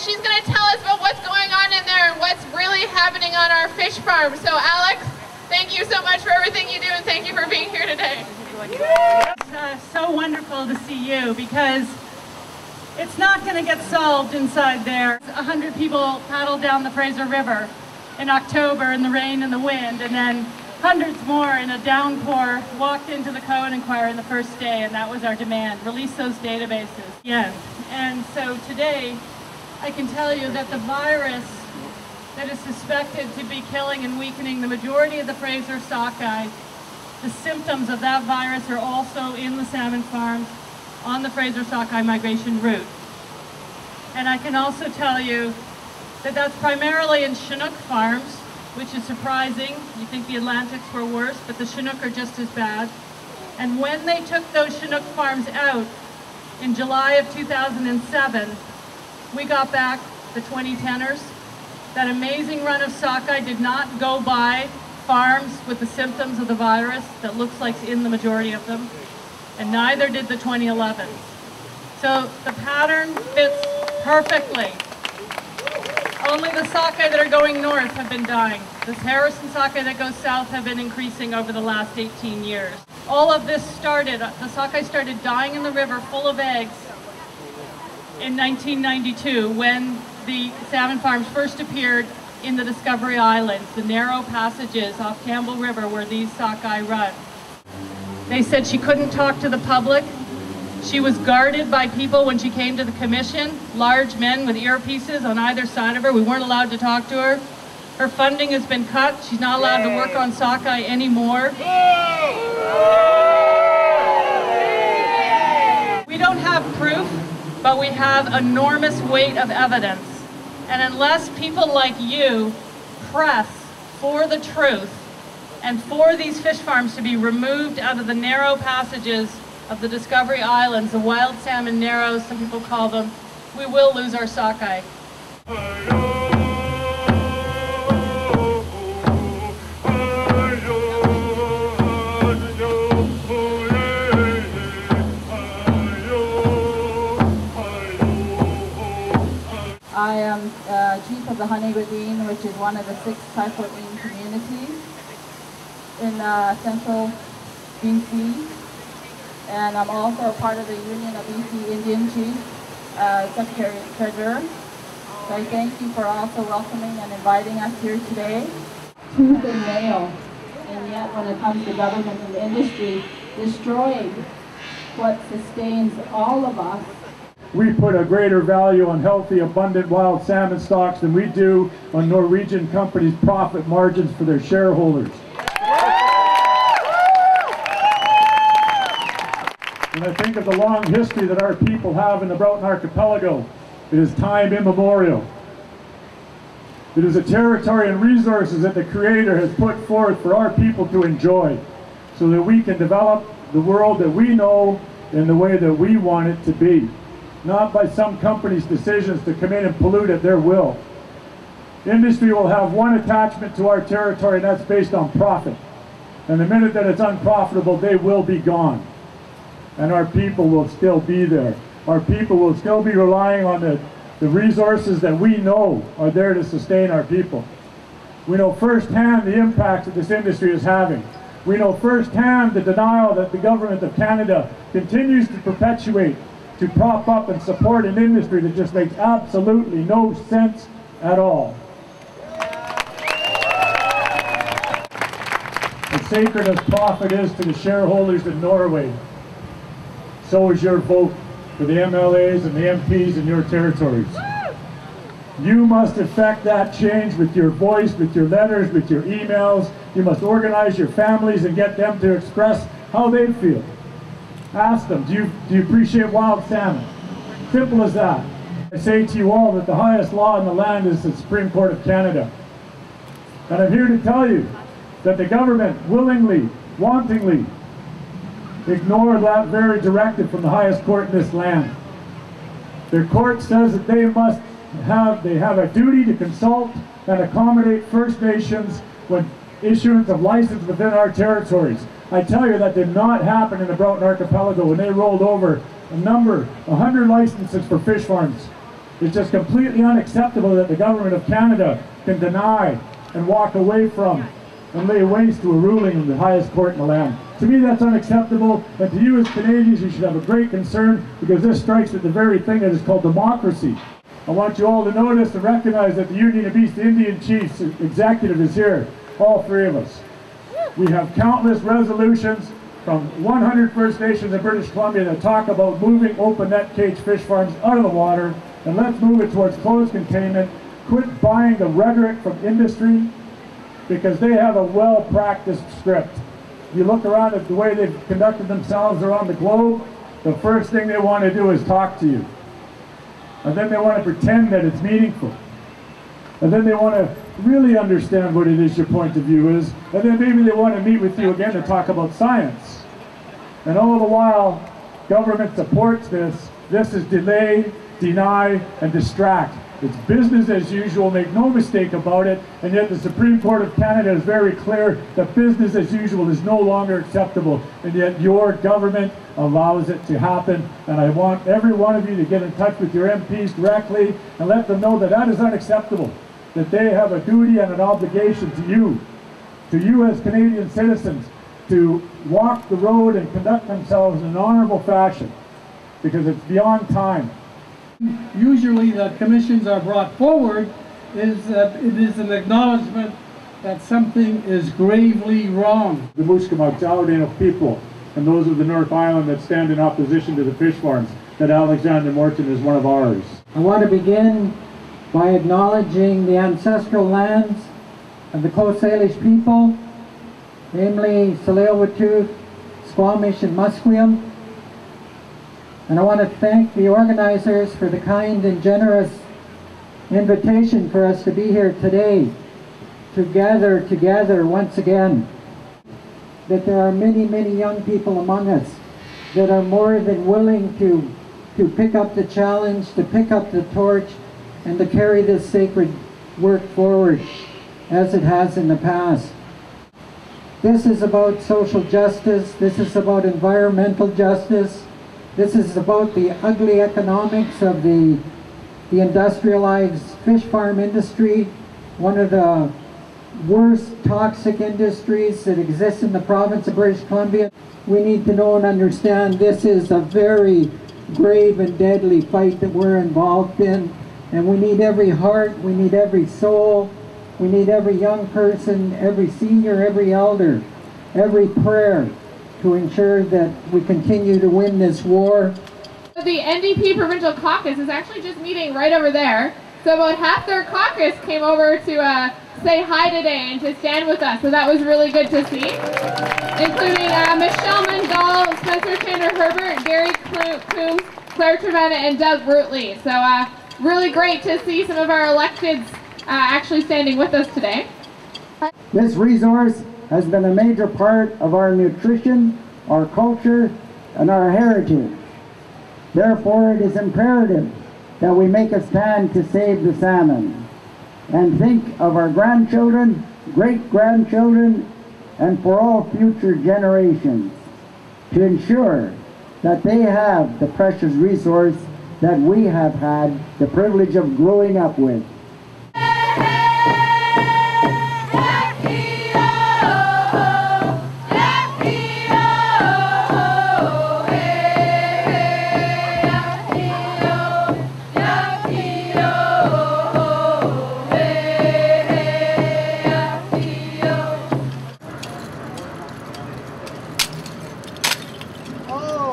she's going to tell us about what's going on in there and what's really happening on our fish farm. So Alex, thank you so much for everything you do, and thank you for being here today. It's so wonderful to see you, because it's not going to get solved inside there. 100 people paddled down the Fraser River in October in the rain and the wind, and then hundreds more in a downpour walked into the Cohen Inquiry on the first day, and that was our demand: release those databases. Yeah. And so today I can tell you that the virus that is suspected to be killing and weakening the majority of the Fraser sockeye, the symptoms of that virus are also in the salmon farms on the Fraser sockeye migration route. And I can also tell you that that's primarily in Chinook farms, which is surprising. You think the Atlantics were worse, but the Chinook are just as bad. And when they took those Chinook farms out in July of 2007, we got back the 2010ers. That amazing run of sockeye did not go by farms with the symptoms of the virus that looks like in the majority of them, and neither did the 2011s. So the pattern fits perfectly. Only the sockeye that are going north have been dying. This Harrison sockeye that goes south have been increasing over the last 18 years. All of this started, the sockeye started dying in the river full of eggs in 1992 when the salmon farms first appeared in the Discovery Islands, the narrow passages off Campbell River where these sockeye run. They said she couldn't talk to the public. She was guarded by people when she came to the commission, large men with earpieces on either side of her. We weren't allowed to talk to her. Her funding has been cut. She's not allowed to work on sockeye anymore. We don't have proof, but we have enormous weight of evidence. And unless people like you press for the truth and for these fish farms to be removed out of the narrow passages of the Discovery Islands, the wild salmon narrows, some people call them, we will lose our sockeye. I am chief of the Honey Ravine, which is one of the 6 typhoid communities in central BC. And I'm also part of the Union of BC Indian Chiefs, Secretary Treasurer. So I thank you for also welcoming and inviting us here today. Tooth and nail, and yet when it comes to government and industry, destroying what sustains all of us. We put a greater value on healthy, abundant wild salmon stocks than we do on Norwegian companies' profit margins for their shareholders. When I think of the long history that our people have in the Broughton Archipelago, it is time immemorial. It is a territory and resources that the Creator has put forth for our people to enjoy, so that we can develop the world that we know in the way that we want it to be, not by some company's decisions to come in and pollute at their will. Industry will have one attachment to our territory, and that's based on profit. And the minute that it's unprofitable, they will be gone. And our people will still be there. Our people will still be relying on the resources that we know are there to sustain our people. We know firsthand the impacts that this industry is having. We know firsthand the denial that the government of Canada continues to perpetuate to prop up and support an industry that just makes absolutely no sense at all. As sacred as profit is to the shareholders in Norway, so is your vote for the MLAs and the MPs in your territories. You must effect that change with your voice, with your letters, with your emails. You must organize your families and get them to express how they feel. Ask them, do you appreciate wild salmon? Simple as that. I say to you all that the highest law in the land is the Supreme Court of Canada. And I'm here to tell you that the government willingly, wantingly, ignore that very directive from the highest court in this land. Their court says that they have a duty to consult and accommodate First Nations when issuance of license within our territories. I tell you, that did not happen in the Broughton Archipelago when they rolled over 100 licenses for fish farms. It's just completely unacceptable that the government of Canada can deny and walk away from and lay waste to a ruling of the highest court in the land. To me, that's unacceptable, and to you as Canadians, you should have a great concern, because this strikes at the very thing that is called democracy. I want you all to notice and recognize that the Union of East Indian Chiefs executive is here, all three of us. We have countless resolutions from 100 First Nations in British Columbia that talk about moving open net cage fish farms out of the water, and let's move it towards closed containment. Quit buying the rhetoric from industry, because they have a well-practiced script. You look around at the way they've conducted themselves around the globe, the first thing they want to do is talk to you. And then they want to pretend that it's meaningful. And then they want to really understand what it is your point of view is. And then maybe they want to meet with you again to talk about science. And all the while, government supports this. This is delay, deny, and distract. It's business as usual, make no mistake about it, and yet the Supreme Court of Canada is very clear that business as usual is no longer acceptable, and yet your government allows it to happen. And I want every one of you to get in touch with your MPs directly and let them know that that is unacceptable, that they have a duty and an obligation to you as Canadian citizens, to walk the road and conduct themselves in an honorable fashion, because it's beyond time. Usually that commissions are brought forward is that it is an acknowledgement that something is gravely wrong. The Musqueam people and those of the North Island that stand in opposition to the fish farms, that Alexander Morton is one of ours. I want to begin by acknowledging the ancestral lands of the Coast Salish people, namely Tsleil-Waututh, Squamish, and Musqueam. And I want to thank the organizers for the kind and generous invitation for us to be here today, to gather together once again. That there are many, many young people among us that are more than willing to pick up the challenge, to pick up the torch, and to carry this sacred work forward as it has in the past. This is about social justice, this is about environmental justice, this is about the ugly economics of the industrialized fish farm industry, one of the worst toxic industries that exists in the province of British Columbia. We need to know and understand this is a very grave and deadly fight that we're involved in, and we need every heart, we need every soul, we need every young person, every senior, every elder, every prayer, to ensure that we continue to win this war. The NDP Provincial Caucus is actually just meeting right over there. So about half their caucus came over to say hi today and to stand with us. So that was really good to see. Including Michelle Mendal, Spencer Tanner Herbert, Gary Coombs, Claire Trevena, and Doug Rootley. So really great to see some of our electeds actually standing with us today. This resource has been a major part of our nutrition, our culture, and our heritage. Therefore, it is imperative that we make a stand to save the salmon and think of our grandchildren, great-grandchildren, and for all future generations, to ensure that they have the precious resource that we have had the privilege of growing up with. Oh,